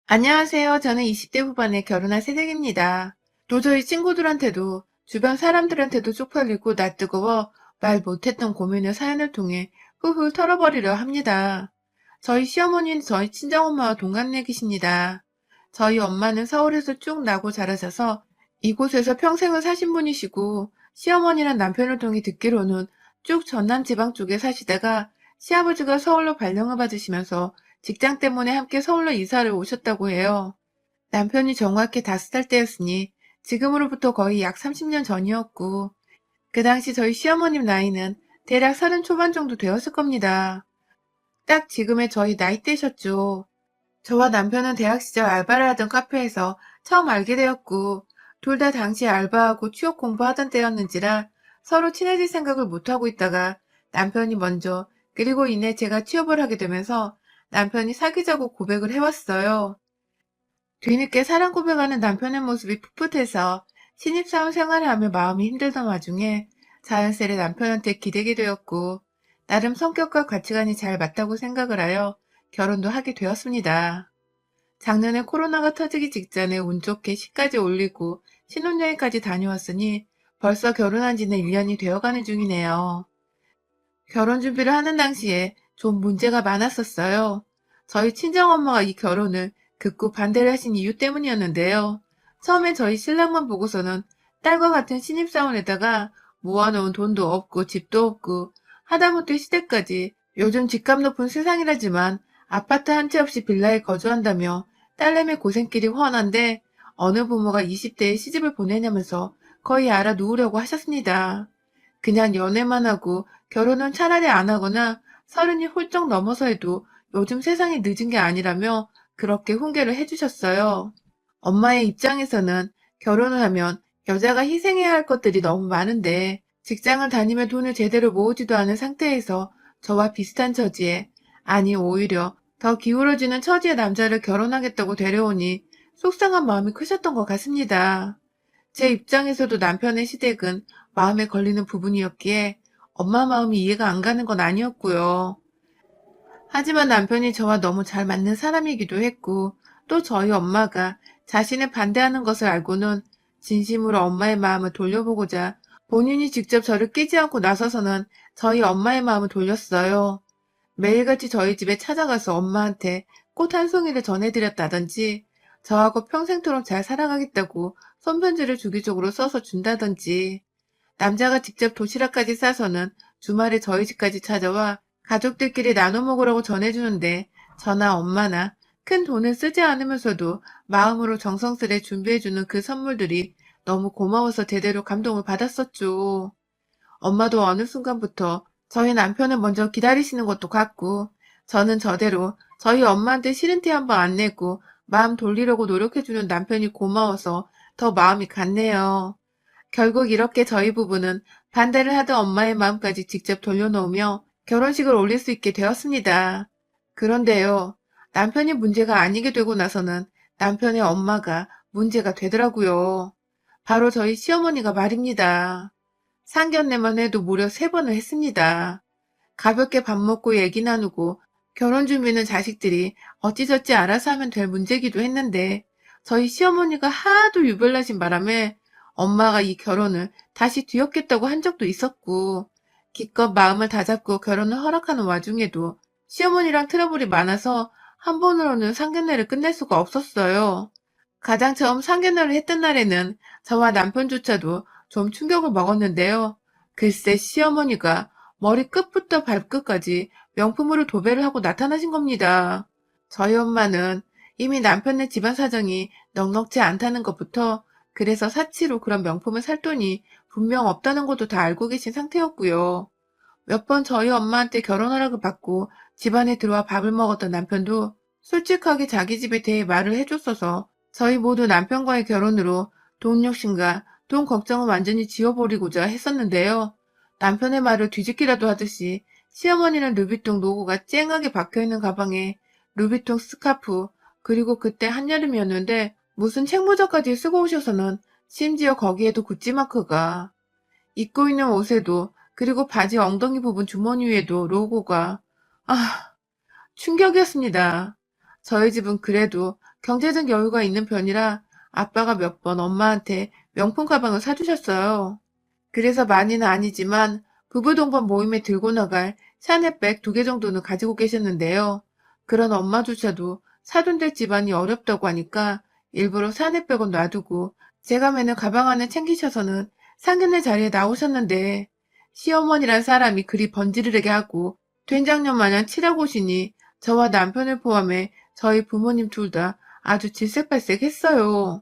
안녕하세요. 저는 20대 후반에 결혼한 새댁입니다. 도저히 친구들한테도 주변 사람들한테도 쪽팔리고 낯뜨거워 말 못했던 고민을 사연을 통해 훌훌 털어버리려 합니다. 저희 시어머니는 저희 친정엄마와 동갑내기십니다. 저희 엄마는 서울에서 쭉 나고 자라셔서 이곳에서 평생을 사신 분이시고, 시어머니랑 남편을 통해 듣기로는 쭉 전남 지방 쪽에 사시다가 시아버지가 서울로 발령을 받으시면서 직장 때문에 함께 서울로 이사를 오셨다고 해요. 남편이 정확히 5살 때였으니 지금으로부터 거의 약 30년 전이었고, 그 당시 저희 시어머님 나이는 대략 30 초반 정도 되었을 겁니다. 딱 지금의 저희 나이대셨죠. 저와 남편은 대학 시절 알바를 하던 카페에서 처음 알게 되었고, 둘 다 당시 알바하고 취업 공부하던 때였는지라 서로 친해질 생각을 못하고 있다가 남편이 먼저, 그리고 이내 제가 취업을 하게 되면서 남편이 사귀자고 고백을 해왔어요. 뒤늦게 사랑 고백하는 남편의 모습이 풋풋해서 신입사원 생활을 하며 마음이 힘들던 와중에 자연스레 남편한테 기대게 되었고, 나름 성격과 가치관이 잘 맞다고 생각을 하여 결혼도 하게 되었습니다. 작년에 코로나가 터지기 직전에 운 좋게 시까지 올리고 신혼여행까지 다녀왔으니 벌써 결혼한 지는 1년이 되어가는 중이네요. 결혼 준비를 하는 당시에 좀 문제가 많았었어요. 저희 친정엄마가 이 결혼을 극구 반대를 하신 이유 때문이었는데요. 처음에 저희 신랑만 보고서는 딸과 같은 신입사원에다가 모아놓은 돈도 없고 집도 없고 하다못해 시댁까지 요즘 집값 높은 세상이라지만 아파트 한 채 없이 빌라에 거주한다며 딸내미 고생길이 훤한데 어느 부모가 20대에 시집을 보내냐면서 거의 알아누우려고 하셨습니다. 그냥 연애만 하고 결혼은 차라리 안 하거나 30이 훌쩍 넘어서 해도 요즘 세상이 늦은 게 아니라며 그렇게 훈계를 해주셨어요. 엄마의 입장에서는 결혼을 하면 여자가 희생해야 할 것들이 너무 많은데 직장을 다니며 돈을 제대로 모으지도 않은 상태에서 저와 비슷한 처지에, 아니 오히려 더 기울어지는 처지의 남자를 결혼하겠다고 데려오니 속상한 마음이 크셨던 것 같습니다. 제 입장에서도 남편의 시댁은 마음에 걸리는 부분이었기에 엄마 마음이 이해가 안 가는 건 아니었고요. 하지만 남편이 저와 너무 잘 맞는 사람이기도 했고, 또 저희 엄마가 자신을 반대하는 것을 알고는 진심으로 엄마의 마음을 돌려보고자 본인이 직접 저를 끼지 않고 나서서는 저희 엄마의 마음을 돌렸어요. 매일같이 저희 집에 찾아가서 엄마한테 꽃 한 송이를 전해드렸다든지, 저하고 평생토록 잘 살아가겠다고 손편지를 주기적으로 써서 준다든지, 남자가 직접 도시락까지 싸서는 주말에 저희 집까지 찾아와 가족들끼리 나눠 먹으라고 전해주는데, 저나 엄마나 큰 돈을 쓰지 않으면서도 마음으로 정성스레 준비해주는 그 선물들이 너무 고마워서 제대로 감동을 받았었죠. 엄마도 어느 순간부터 저희 남편을 먼저 기다리시는 것도 같고, 저는 저대로 저희 엄마한테 싫은 티 한 번 안 내고 마음 돌리려고 노력해주는 남편이 고마워서 더 마음이 갔네요. 결국 이렇게 저희 부부는 반대를 하던 엄마의 마음까지 직접 돌려놓으며 결혼식을 올릴 수 있게 되었습니다. 그런데요, 남편이 문제가 아니게 되고 나서는 남편의 엄마가 문제가 되더라고요. 바로 저희 시어머니가 말입니다. 상견례만 해도 무려 3번을 했습니다. 가볍게 밥 먹고 얘기 나누고 결혼 준비는 자식들이 어찌저찌 알아서 하면 될 문제기도 했는데, 저희 시어머니가 하도 유별나신 바람에 엄마가 이 결혼을 다시 뒤엎겠다고 한 적도 있었고, 기껏 마음을 다잡고 결혼을 허락하는 와중에도 시어머니랑 트러블이 많아서 한 번으로는 상견례를 끝낼 수가 없었어요. 가장 처음 상견례를 했던 날에는 저와 남편조차도 좀 충격을 먹었는데요. 글쎄 시어머니가 머리 끝부터 발끝까지 명품으로 도배를 하고 나타나신 겁니다. 저희 엄마는 이미 남편의 집안 사정이 넉넉지 않다는 것부터, 그래서 사치로 그런 명품을 살 돈이 분명 없다는 것도 다 알고 계신 상태였고요. 몇 번 저희 엄마한테 결혼 허락을 받고 집안에 들어와 밥을 먹었던 남편도 솔직하게 자기 집에 대해 말을 해줬어서 저희 모두 남편과의 결혼으로 돈 욕심과 돈 걱정을 완전히 지워버리고자 했었는데요. 남편의 말을 뒤집기라도 하듯이 시어머니는 루비통 로고가 쨍하게 박혀있는 가방에 루비통 스카프, 그리고 그때 한여름이었는데 무슨 책모자까지 쓰고 오셔서는 심지어 거기에도 구찌 마크가, 입고 있는 옷에도, 그리고 바지 엉덩이 부분 주머니 위에도 로고가, 아, 충격이었습니다. 저희 집은 그래도 경제적 여유가 있는 편이라 아빠가 몇 번 엄마한테 명품 가방을 사주셨어요. 그래서 많이는 아니지만 부부 동반 모임에 들고 나갈 샤넬백 2개 정도는 가지고 계셨는데요. 그런 엄마조차도 사돈될 집안이 어렵다고 하니까 일부러 샤넬백은 놔두고 제가 매는 가방 안에 챙기셔서는 상견례 자리에 나오셨는데 시어머니란 사람이 그리 번지르르게 하고 된장녀 마냥 칠하고 오시니 저와 남편을 포함해 저희 부모님 둘 다 아주 질색팔색했어요.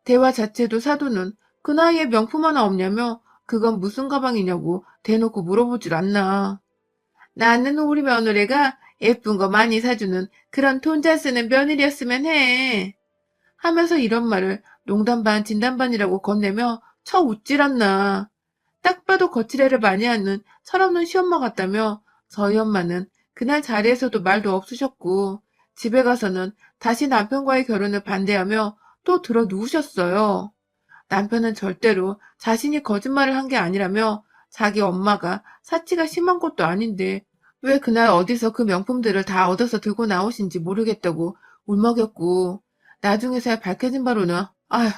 대화 자체도 사돈은 그 나이에 명품 하나 없냐며 그건 무슨 가방이냐고 대놓고 물어보질 않나. 나는 우리 며느리가 예쁜 거 많이 사주는 그런 돈 잘 쓰는 며느리였으면 해. 하면서 이런 말을 농담 반 진담 반이라고 건네며 쳐 웃질 않나. 딱 봐도 거칠애를 많이 하는 철없는 시엄마 같다며 저희 엄마는 그날 자리에서도 말도 없으셨고 집에 가서는 다시 남편과의 결혼을 반대하며 또 들어 누우셨어요. 남편은 절대로 자신이 거짓말을 한 게 아니라며 자기 엄마가 사치가 심한 것도 아닌데 왜 그날 어디서 그 명품들을 다 얻어서 들고 나오신지 모르겠다고 울먹였고 나중에서야 밝혀진 바로는 아휴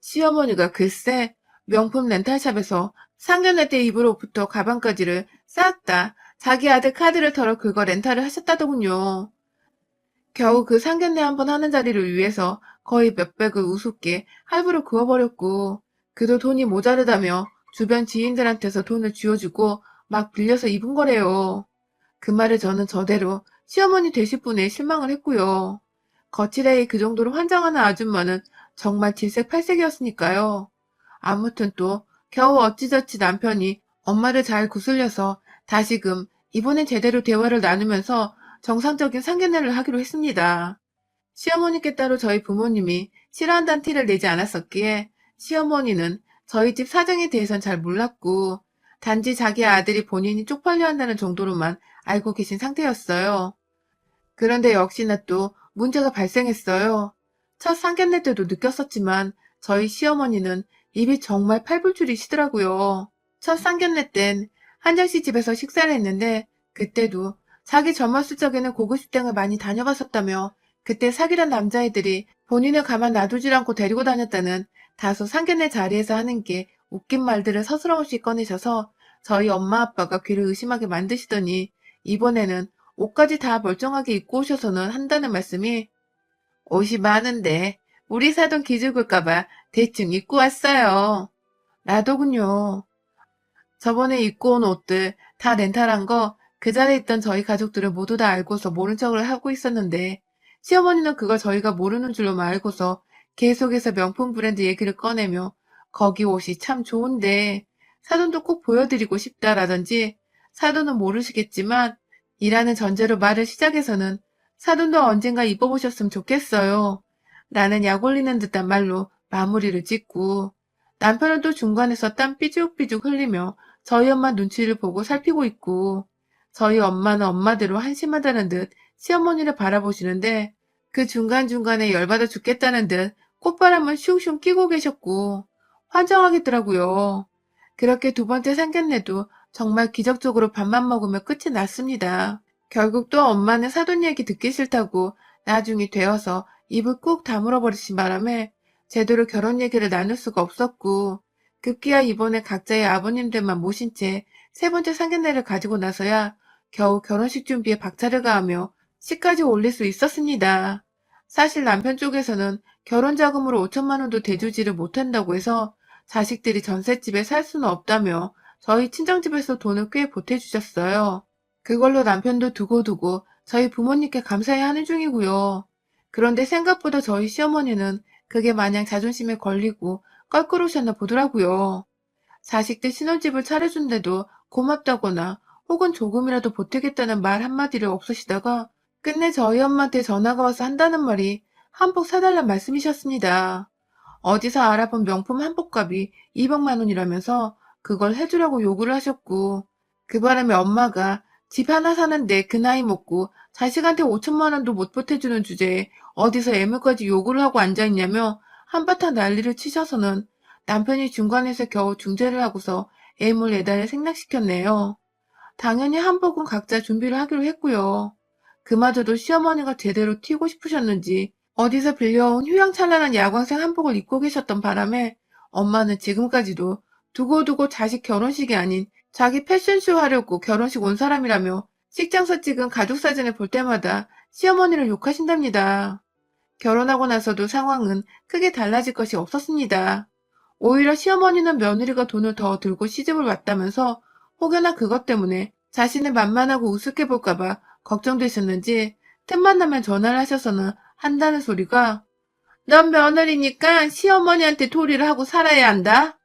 시어머니가 글쎄 명품 렌탈샵에서 상견례 때 입을 옷부터 가방까지를 싹 다 자기 아들 카드를 털어 그거 렌탈을 하셨다더군요. 겨우 그 상견례 한 번 하는 자리를 위해서 거의 몇백을 우습게 할부로 그어버렸고 그도 돈이 모자르다며 주변 지인들한테서 돈을 쥐어주고 막 빌려서 입은 거래요. 그 말에 저는 저대로 시어머니 되실 분에 실망을 했고요. 거칠애의 그 정도로 환장하는 아줌마는 정말 질색팔색이었으니까요. 아무튼 또 겨우 어찌저찌 남편이 엄마를 잘 구슬려서 다시금 이번엔 제대로 대화를 나누면서 정상적인 상견례를 하기로 했습니다. 시어머니께 따로 저희 부모님이 싫어한다는 티를 내지 않았었기에 시어머니는 저희 집 사정에 대해선 잘 몰랐고 단지 자기 아들이 본인이 쪽팔려 한다는 정도로만 알고 계신 상태였어요. 그런데 역시나 또 문제가 발생했어요. 첫 상견례 때도 느꼈었지만 저희 시어머니는 입이 정말 팔불출이시더라고요. 첫 상견례 땐 한정씨 집에서 식사를 했는데 그때도 자기 젊었을 적에는 고급 식당을 많이 다녀봤었다며 그때 사귀던 남자애들이 본인을 가만 놔두질 않고 데리고 다녔다는 다소 상견례 자리에서 하는 게 웃긴 말들을 서스럼없이 꺼내셔서 저희 엄마 아빠가 귀를 의심하게 만드시더니 이번에는 옷까지 다 멀쩡하게 입고 오셔서는 한다는 말씀이 옷이 많은데 우리 사돈 기죽을까봐 대충 입고 왔어요. 라더군요. 저번에 입고 온 옷들 다 렌탈한 거 그 자리에 있던 저희 가족들은 모두 다 알고서 모른 척을 하고 있었는데 시어머니는 그걸 저희가 모르는 줄로만 알고서 계속해서 명품 브랜드 얘기를 꺼내며 거기 옷이 참 좋은데 사돈도 꼭 보여드리고 싶다라든지 사돈은 모르시겠지만 이라는 전제로 말을 시작해서는 사돈도 언젠가 입어보셨으면 좋겠어요. 라는 약 올리는 듯한 말로 마무리를 짓고 남편은 또 중간에서 땀 삐죽삐죽 흘리며 저희 엄마 눈치를 보고 살피고 있고 저희 엄마는 엄마대로 한심하다는 듯 시어머니를 바라보시는데 그 중간중간에 열받아 죽겠다는 듯 콧바람을 슝슝 끼고 계셨고 환장하겠더라고요. 그렇게 두 번째 상견례도 정말 기적적으로 밥만 먹으며 끝이 났습니다. 결국 또 엄마는 사돈 얘기 듣기 싫다고 나중이 되어서 입을 꾹 다물어 버리신 바람에 제대로 결혼 얘기를 나눌 수가 없었고 급기야 이번에 각자의 아버님들만 모신 채 세 번째 상견례를 가지고 나서야 겨우 결혼식 준비에 박차를 가하며 시까지 올릴 수 있었습니다. 사실 남편 쪽에서는 결혼 자금으로 5천만 원도 대주지를 못한다고 해서 자식들이 전셋집에 살 수는 없다며 저희 친정집에서 돈을 꽤 보태주셨어요. 그걸로 남편도 두고두고 저희 부모님께 감사해야 하는 중이고요. 그런데 생각보다 저희 시어머니는 그게 마냥 자존심에 걸리고 껄끄러우셨나 보더라고요. 자식들 신혼집을 차려준데도 고맙다거나 혹은 조금이라도 보태겠다는 말 한마디를 없으시다가 끝내 저희 엄마한테 전화가 와서 한다는 말이 한복 사달란 말씀이셨습니다. 어디서 알아본 명품 한복값이 200만 원이라면서 그걸 해주라고 요구를 하셨고 그 바람에 엄마가 집 하나 사는데 그 나이 먹고 자식한테 5천만 원도 못 보태주는 주제에 어디서 애물까지 요구를 하고 앉아있냐며 한바탕 난리를 치셔서는 남편이 중간에서 겨우 중재를 하고서 애물 예단을 생략시켰네요. 당연히 한복은 각자 준비를 하기로 했고요. 그마저도 시어머니가 제대로 튀고 싶으셨는지 어디서 빌려온 휘황찬란한 야광색 한복을 입고 계셨던 바람에 엄마는 지금까지도 두고두고 자식 결혼식이 아닌 자기 패션쇼 하려고 결혼식 온 사람이라며 식장서 찍은 가족사진을 볼 때마다 시어머니를 욕하신답니다. 결혼하고 나서도 상황은 크게 달라질 것이 없었습니다. 오히려 시어머니는 며느리가 돈을 더 들고 시집을 왔다면서 혹여나 그것 때문에 자신을 만만하고 우습게 볼까봐 걱정되셨는지 틈만 나면 전화를 하셔서는 한다는 소리가 넌 며느리니까 시어머니한테 도리를 하고 살아야 한다.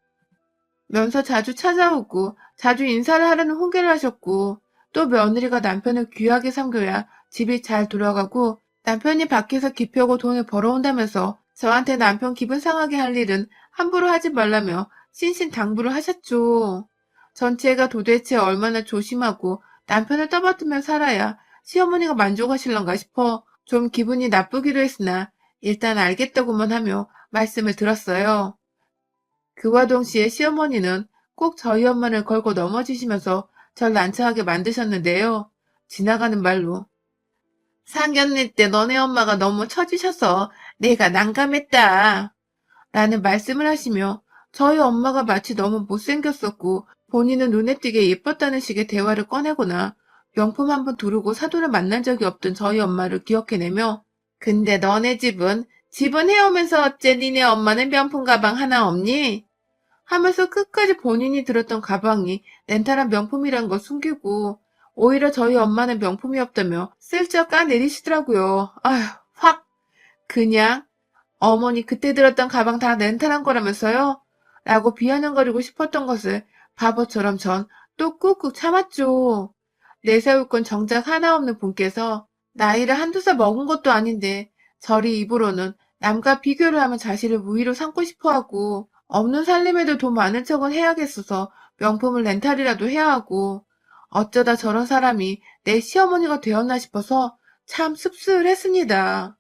면서 자주 찾아오고 자주 인사를 하려는 훈계를 하셨고 또 며느리가 남편을 귀하게 섬겨야 집이 잘 돌아가고 남편이 밖에서 기피하고 돈을 벌어온다면서 저한테 남편 기분 상하게 할 일은 함부로 하지 말라며 신신당부를 하셨죠. 전체가 도대체 얼마나 조심하고 남편을 떠받들며 살아야 시어머니가 만족하실런가 싶어 좀 기분이 나쁘기도 했으나 일단 알겠다고만 하며 말씀을 들었어요. 그와 동시에 시어머니는 꼭 저희 엄마를 걸고 넘어지시면서 절 난처하게 만드셨는데요. 지나가는 말로 상견례 때 너네 엄마가 너무 처지셔서 내가 난감했다. 라는 말씀을 하시며 저희 엄마가 마치 너무 못생겼었고 본인은 눈에 띄게 예뻤다는 식의 대화를 꺼내거나 명품 한번 두르고 사돈을 만난 적이 없던 저희 엄마를 기억해내며 근데 너네 집은 해오면서 어째 니네 엄마는 명품 가방 하나 없니? 하면서 끝까지 본인이 들었던 가방이 렌탈한 명품이란 걸 숨기고 오히려 저희 엄마는 명품이 없다며 슬쩍 까내리시더라고요. 아휴, 확 그냥 어머니 그때 들었던 가방 다 렌탈한 거라면서요? 라고 비아냥거리고 싶었던 것을 바보처럼 전 또 꾹꾹 참았죠. 내세울 건 정작 하나 없는 분께서 나이를 한두 살 먹은 것도 아닌데 저리 입으로는 남과 비교를 하면 자신을 우위로 삼고 싶어하고 없는 살림에도 돈 많은 척은 해야겠어서 명품을 렌탈이라도 해야 하고 어쩌다 저런 사람이 내 시어머니가 되었나 싶어서 참 씁쓸했습니다.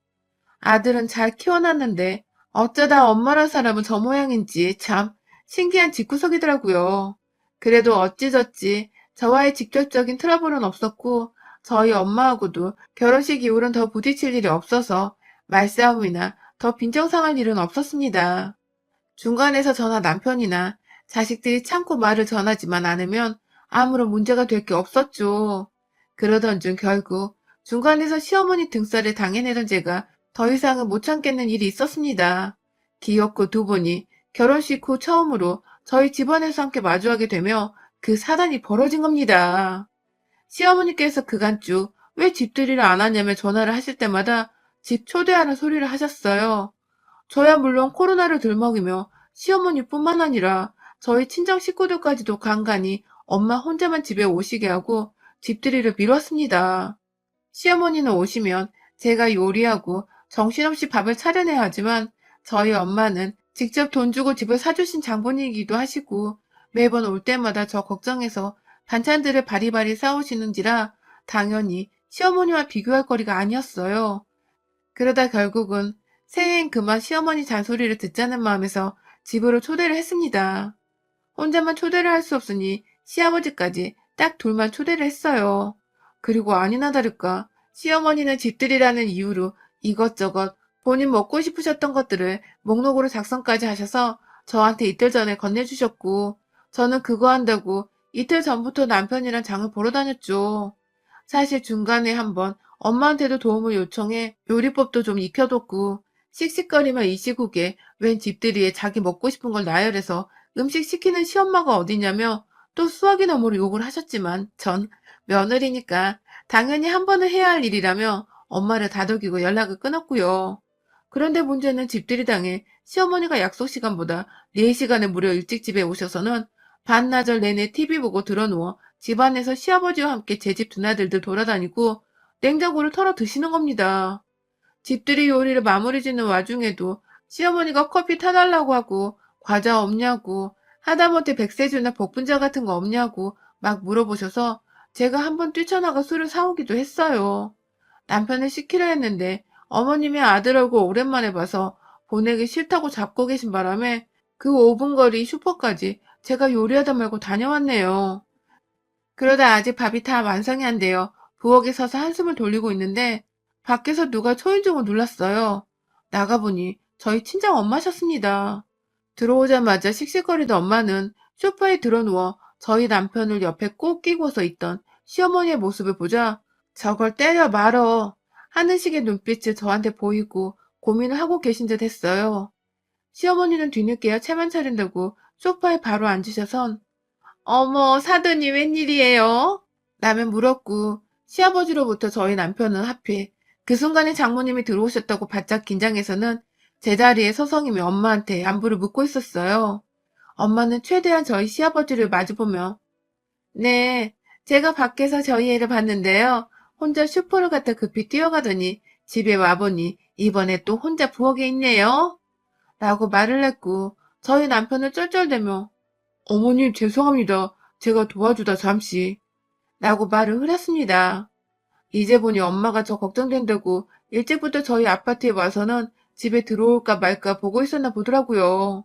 아들은 잘 키워놨는데 어쩌다 엄마란 사람은 저 모양인지 참 신기한 집구석이더라고요. 그래도 어찌저찌 저와의 직접적인 트러블은 없었고 저희 엄마하고도 결혼식 이후로는 더 부딪힐 일이 없어서 말싸움이나 더 빈정상할 일은 없었습니다. 중간에서 저나 남편이나 자식들이 참고 말을 전하지만 않으면 아무런 문제가 될 게 없었죠. 그러던 중 결국 중간에서 시어머니 등살을 당해내던 제가 더 이상은 못 참겠는 일이 있었습니다. 기어코 두 분이 결혼식 후 처음으로 저희 집안에서 함께 마주하게 되며 그 사단이 벌어진 겁니다. 시어머니께서 그간 쭉 왜 집들이를 안 하냐며 전화를 하실 때마다 집 초대하는 소리를 하셨어요. 저야 물론 코로나를 들먹이며 시어머니뿐만 아니라 저희 친정 식구들까지도 간간히 엄마 혼자만 집에 오시게 하고 집들이를 미뤘습니다. 시어머니는 오시면 제가 요리하고 정신없이 밥을 차려내야 하지만 저희 엄마는 직접 돈 주고 집을 사주신 장본이기도 하시고 매번 올 때마다 저 걱정해서 반찬들을 바리바리 싸우시는지라 당연히 시어머니와 비교할 거리가 아니었어요. 그러다 결국은 새해엔 그만 시어머니 잔소리를 듣자는 마음에서 집으로 초대를 했습니다. 혼자만 초대를 할 수 없으니 시아버지까지 딱 둘만 초대를 했어요. 그리고 아니나 다를까 시어머니는 집들이라는 이유로 이것저것 본인 먹고 싶으셨던 것들을 목록으로 작성까지 하셔서 저한테 이틀 전에 건네주셨고 저는 그거 한다고 이틀 전부터 남편이랑 장을 보러 다녔죠. 사실 중간에 한번 엄마한테도 도움을 요청해 요리법도 좀 익혀뒀고 씩씩거리며 이 시국에 웬 집들이에 자기 먹고 싶은 걸 나열해서 음식 시키는 시엄마가 어디냐며 또 수학이 너머로 욕을 하셨지만 전 며느리니까 당연히 한 번은 해야 할 일이라며 엄마를 다독이고 연락을 끊었고요. 그런데 문제는 집들이당에 시어머니가 약속 시간보다 4시간을 무려 일찍 집에 오셔서는 반나절 내내 TV 보고 드러누워 집안에서 시아버지와 함께 제 집 드나들들 돌아다니고 냉장고를 털어 드시는 겁니다. 집들이 요리를 마무리 짓는 와중에도 시어머니가 커피 타달라고 하고 과자 없냐고 하다못해 백세주나 복분자 같은 거 없냐고 막 물어보셔서 제가 한번 뛰쳐나가 술을 사오기도 했어요. 남편을 시키려 했는데 어머님의 아들 얼굴 오랜만에 봐서 보내기 싫다고 잡고 계신 바람에 그 5분 거리 슈퍼까지 제가 요리하다 말고 다녀왔네요. 그러다 아직 밥이 다 완성이 안 돼요. 부엌에 서서 한숨을 돌리고 있는데 밖에서 누가 초인종을 눌렀어요. 나가보니 저희 친정 엄마셨습니다. 들어오자마자 씩씩거리던 엄마는 소파에 드러누워 저희 남편을 옆에 꼭 끼고서 있던 시어머니의 모습을 보자 저걸 때려 말어 하는 식의 눈빛을 저한테 보이고 고민을 하고 계신 듯 했어요. 시어머니는 뒤늦게야 채만 차린다고 소파에 바로 앉으셔선 어머 사돈이 웬일이에요? 라며 물었고 시아버지로부터 저희 남편은 하필 그 순간에 장모님이 들어오셨다고 바짝 긴장해서는 제자리에 서성이며 엄마한테 안부를 묻고 있었어요. 엄마는 최대한 저희 시아버지를 마주보며 네, 제가 밖에서 저희 애를 봤는데요. 혼자 슈퍼를 갔다 급히 뛰어가더니 집에 와보니 이번에 또 혼자 부엌에 있네요. 라고 말을 했고 저희 남편은 쩔쩔대며 어머님 죄송합니다. 제가 도와주다 잠시 라고 말을 흐렸습니다. 이제 보니 엄마가 저 걱정된다고 일찍부터 저희 아파트에 와서는 집에 들어올까 말까 보고 있었나 보더라고요.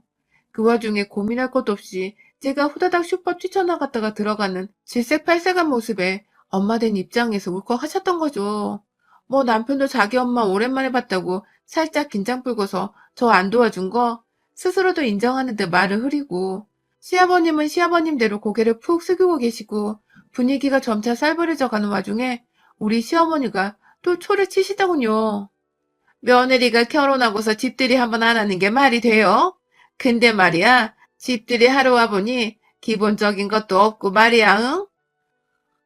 그 와중에 고민할 것도 없이 제가 후다닥 슈퍼 뛰쳐나갔다가 들어가는 질색팔색한 모습에 엄마 된 입장에서 울컥하셨던 거죠. 뭐 남편도 자기 엄마 오랜만에 봤다고 살짝 긴장 풀고서 저 안 도와준 거 스스로도 인정하는데 말을 흐리고 시아버님은 시아버님대로 고개를 푹 숙이고 계시고 분위기가 점차 살벌해져 가는 와중에 우리 시어머니가 또 초를 치시더군요. 며느리가 결혼하고서 집들이 한번 안 하는 게 말이 돼요? 근데 말이야, 집들이 하러 와보니 기본적인 것도 없고 말이야, 응?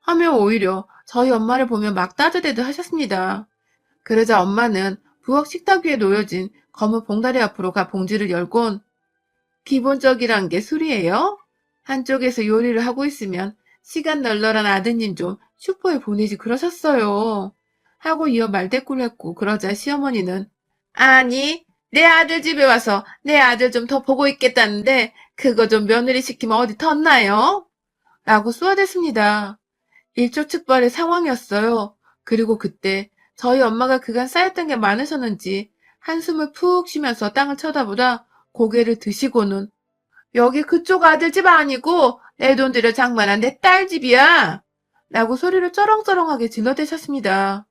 하며 오히려 저희 엄마를 보며 막 따져대듯 하셨습니다. 그러자 엄마는 부엌 식탁 위에 놓여진 검은 봉다리 앞으로 가 봉지를 열곤 기본적이란 게 술이에요? 한쪽에서 요리를 하고 있으면 시간 널널한 아드님 좀 슈퍼에 보내지 그러셨어요. 하고 이어 말대꾸를 했고 그러자 시어머니는 아니 내 아들 집에 와서 내 아들 좀 더 보고 있겠다는데 그거 좀 며느리 시키면 어디 텄나요? 라고 쏘아댔습니다. 일촉즉발의 상황이었어요. 그리고 그때 저희 엄마가 그간 쌓였던 게 많으셨는지 한숨을 푹 쉬면서 땅을 쳐다보다 고개를 드시고는 여기 그쪽 아들 집 아니고 내 돈 들여 장만한 내 딸 집이야. 라고 소리를 쩌렁쩌렁하게 질러대셨습니다.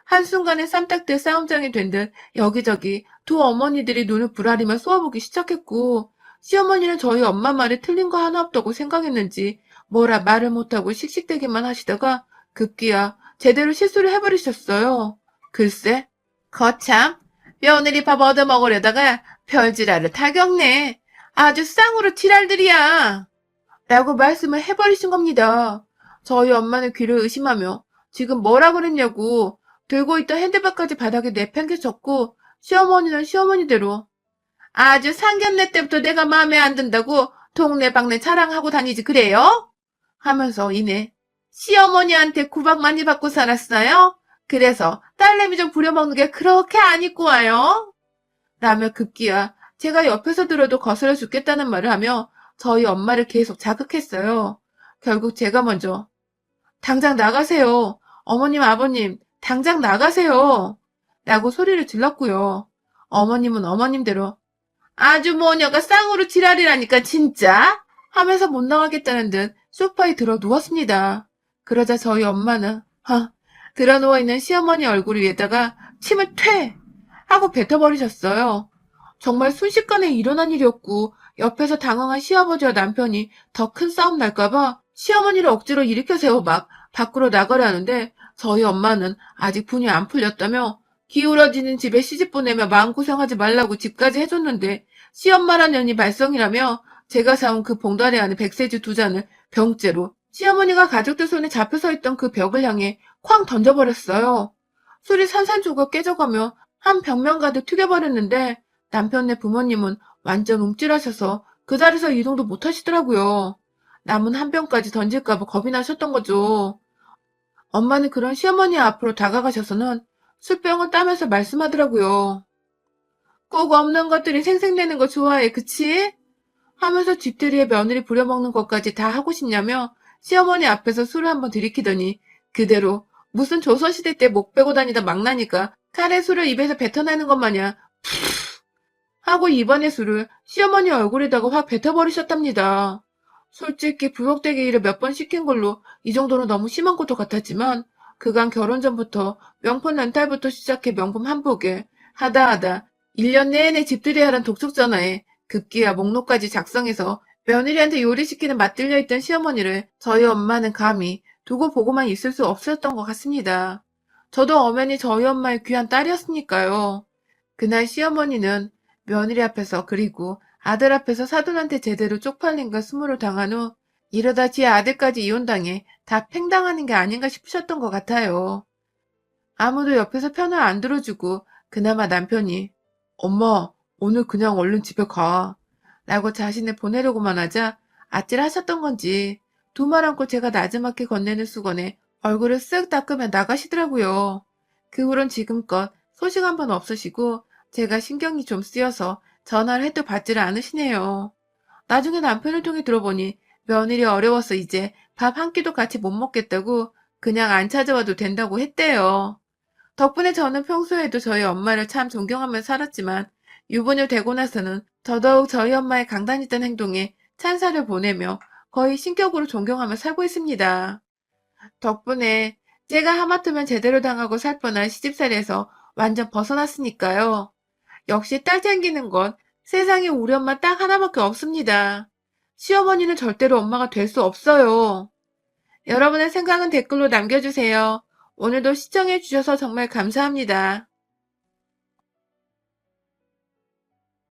한순간에 쌈딱들 싸움장이 된 듯 여기저기 두 어머니들이 눈을 부라리며 쏘아보기 시작했고 시어머니는 저희 엄마 말에 틀린 거 하나 없다고 생각했는지 뭐라 말을 못하고 씩씩대기만 하시다가 급기야 제대로 실수를 해버리셨어요. 글쎄, 거참 며느리 밥 얻어먹으려다가 별지랄을 다 겪네. 아주 쌍으로 지랄들이야. 라고 말씀을 해버리신 겁니다. 저희 엄마는 귀를 의심하며 지금 뭐라 그랬냐고 들고 있던 핸드백까지 바닥에 내팽개쳤고 시어머니는 시어머니대로 아주 상견례 때부터 내가 마음에 안 든다고 동네방네 자랑하고 다니지 그래요? 하면서 이내 시어머니한테 구박 많이 받고 살았어요? 그래서 딸내미 좀 부려먹는 게 그렇게 안 입고 와요? 라며 급기야 제가 옆에서 들어도 거슬러 죽겠다는 말을 하며 저희 엄마를 계속 자극했어요. 결국 제가 먼저 당장 나가세요. 어머님 아버님 당장 나가세요. 라고 소리를 질렀고요. 어머님은 어머님대로 아주 모녀가 쌍으로 지랄이라니까 진짜 하면서 못 나가겠다는 듯 소파에 들어 누웠습니다. 그러자 저희 엄마는 들어 누워있는 시어머니 얼굴 위에다가 침을 퇴 하고 뱉어버리셨어요. 정말 순식간에 일어난 일이었고 옆에서 당황한 시아버지와 남편이 더 큰 싸움 날까봐 시어머니를 억지로 일으켜 세워 막 밖으로 나가려 하는데 저희 엄마는 아직 분이 안 풀렸다며 기울어지는 집에 시집 보내며 마음고생하지 말라고 집까지 해줬는데 시엄마란 년이 말썽이라며 제가 사온 그 봉다리 안에 백세주 2잔을 병째로 시어머니가 가족들 손에 잡혀 서 있던 그 벽을 향해 쾅 던져버렸어요. 술이 산산조각 깨져가며 한 벽면 가득 튀겨버렸는데 남편네 부모님은 완전 움찔하셔서 그 자리에서 이동도 못하시더라고요. 남은 한 병까지 던질까봐 겁이 나셨던 거죠. 엄마는 그런 시어머니 앞으로 다가가셔서는 술병을 따면서 말씀하더라고요. 꼭 없는 것들이 생색내는 거 좋아해, 그치? 하면서 집들이에 며느리 부려먹는 것까지 다 하고 싶냐며 시어머니 앞에서 술을 한번 들이키더니 그대로 무슨 조선시대 때 목 빼고 다니다 망나니까 칼에 술을 입에서 뱉어내는 것 마냥 하고 입안의 술을 시어머니 얼굴에다가 확 뱉어버리셨답니다. 솔직히 부엌대기를 몇 번 시킨 걸로 이 정도는 너무 심한 것도 같았지만 그간 결혼 전부터 명품 렌탈부터 시작해 명품 한복에 하다 1년 내내 집들이 하란 독촉 전화에 급기야 목록까지 작성해서 며느리한테 요리시키는 맛들려 있던 시어머니를 저희 엄마는 감히 두고 보고만 있을 수 없었던 것 같습니다. 저도 엄연히 저희 엄마의 귀한 딸이었으니까요. 그날 시어머니는 며느리 앞에서 그리고 아들 앞에서 사돈한테 제대로 쪽팔린 걸 스물을 당한 후 이러다 지 아들까지 이혼당해 다 팽당하는 게 아닌가 싶으셨던 것 같아요. 아무도 옆에서 편을 안 들어주고 그나마 남편이 엄마 오늘 그냥 얼른 집에 가 라고 자신을 보내려고만 하자 아찔하셨던 건지 두 말 않고 제가 나지막히 건네는 수건에 얼굴을 쓱 닦으며 나가시더라고요. 그 후론 지금껏 소식 한 번 없으시고 제가 신경이 좀 쓰여서 전화를 해도 받지를 않으시네요. 나중에 남편을 통해 들어보니 며느리 어려워서 이제 밥 한 끼도 같이 못 먹겠다고 그냥 안 찾아와도 된다고 했대요. 덕분에 저는 평소에도 저희 엄마를 참 존경하며 살았지만 유부녀 되고 나서는 더더욱 저희 엄마의 강단있던 행동에 찬사를 보내며 거의 신격으로 존경하며 살고 있습니다. 덕분에 제가 하마터면 제대로 당하고 살 뻔한 시집살이에서 완전 벗어났으니까요. 역시 딸 챙기는 건 세상에 우리 엄마 딱 하나밖에 없습니다. 시어머니는 절대로 엄마가 될 수 없어요. 여러분의 생각은 댓글로 남겨주세요. 오늘도 시청해주셔서 정말 감사합니다.